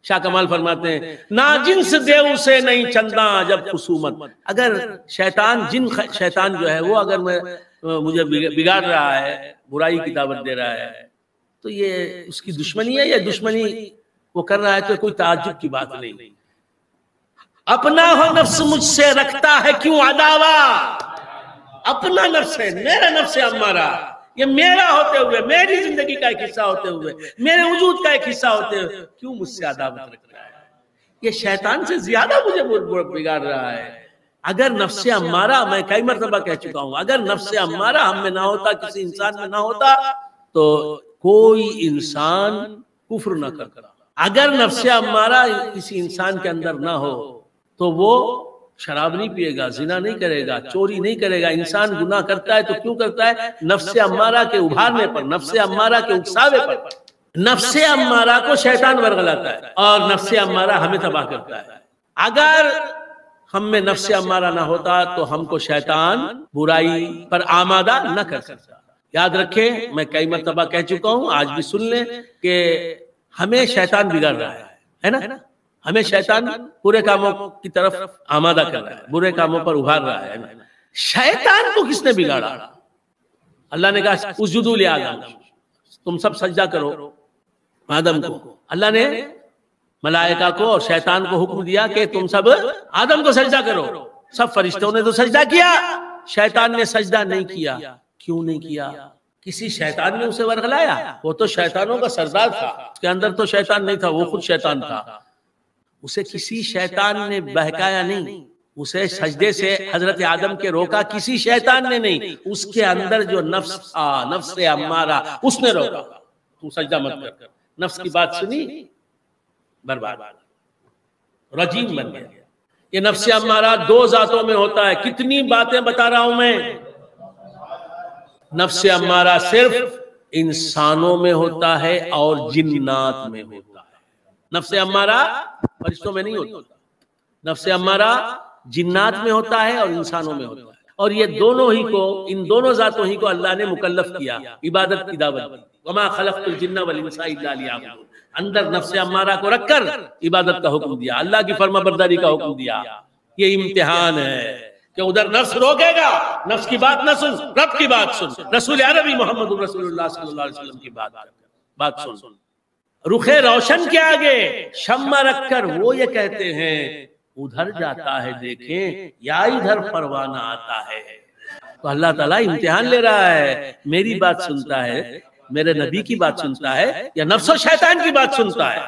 شاہ کمال فرماتے ہیں نا جنس دیو سے نہیں چندہ جب خصومت. اگر شیطان شیطان جو ہے وہ اگر مجھے بگاڑ رہا ہے، برائی کی دعوت دے رہا ہے، تو یہ اس کی دشمنی ہے یا دشمنی وہ کر رہا ہے تو کوئی تعجب کی بات نہیں. اپنا ہو نفس مجھ سے رکھتا ہے کیوں عداوت. اپنا نفس ہے، میرا نفس امارہ، یہ میرا ہوتے ہوئے، میری زندگی کا ایک حصہ ہوتے ہوئے، میرے وجود کا ایک حصہ ہوتے ہوئے کیوں مجھ سے عداوت رکھ رہا ہے؟ یہ شیطان سے زیادہ مجھے بگاڑ رہا ہے. اگر نفس امارہ، میں کئی مرتبہ کہہ چکا ہوں، اگر نفس امارہ ہم میں نہ ہوتا، کسی انسان میں نہ ہوتا، تو کوئی انسان کفر نہ کرتا. اگر نفس امارہ کسی انسان کے اندر نہ ہو تو وہ شراب نہیں پیے گا، زنا نہیں کرے گا، چوری نہیں کرے گا. انسان گناہ کرتا ہے تو کیوں کرتا ہے؟ نفس امارہ کے ابھارنے پر، نفس امارہ کے اکساوے پر. نفس امارہ کو شیطان ورغلاتا ہے اور نفس امارہ ہمیں تباہ کرتا ہے. اگر ہم میں نفس امارہ نہ ہوتا تو ہم کو شیطان برائی پر آمادہ نہ کر سکتا. یاد رکھیں، میں کئی مرتبہ کہہ چکا ہوں، آج بھی سن لیں کہ ہمیں شیطان بگاڑ رہا ہے نا؟ ہمیں شیطان برے کاموں کی طرف آمادہ کر رہا ہے، برے کاموں پر ابھار رہا ہے. شیطان کو کس نے بگاڑا؟ اللہ نے کہا اسجدوا لآدم، تم سب سجدہ کرو آدم کو. اللہ نے ملائکہ کو اور شیطان کو حکم دیا کہ تم سب آدم کو سجدہ کرو. سب فرشتوں نے تو سجدہ کیا، شیطان نے سجدہ نہیں کیا. کیوں نہیں کیا؟ کسی شیطان نے اسے ورغلایا. وہ تو شیطانوں کا سردار تھا، اس کے اندر تو شیطان نہیں تھا، وہ خود شیطان تھا. اسے کسی شیطان نے بہکایا نہیں، اسے سجدے سے حضرت آدم کے روکا کسی شیطان نے نہیں. اس کے اندر جو نفس تھا، نفس امارہ، اس نے روکا، تو سجدہ مت کر. نفس کی بات سنی، برباد، رجیم بن گیا. یہ نفس امارہ دو ذاتوں میں ہوتا ہے. کتنی باتیں بتا رہا ہوں میں. نفس امارہ صرف انسانوں میں ہوتا ہے اور جنات میں ہوتا ہے. نفس امارہ فرشتوں میں نہیں ہوتا. نفس امارہ جنات میں ہوتا ہے اور انسانوں میں ہوتا ہے. اور یہ دونوں ہی کو، ان دونوں ذاتوں ہی کو اللہ نے مکلف کیا عبادت کی دعوت دی. وما خلقت الجن والانس الا لیعبدون. اندر نفس امارہ کو رکھ کر عبادت کا حکم دیا، اللہ کی فرما برداری کا حکم دیا. یہ امتحان ہے کہ ادھر نفس روکے گا، نفس کی بات نہ سن، رب کی بات سن، رسول عربی محمد رسول اللہ صلی اللہ علیہ وسلم کی بات سن. رخ روشن کے آگے شمع رکھ کر وہ یہ کہتے ہیں ادھر جاتا ہے دیکھیں یا ادھر پروانہ آتا ہے. تو اللہ تعالیٰ امتحان لے رہا ہے. میری بات سنتا ہے، میرے نبی کی بات سنتا ہے، یا نفس و شیطان کی بات سنتا ہے؟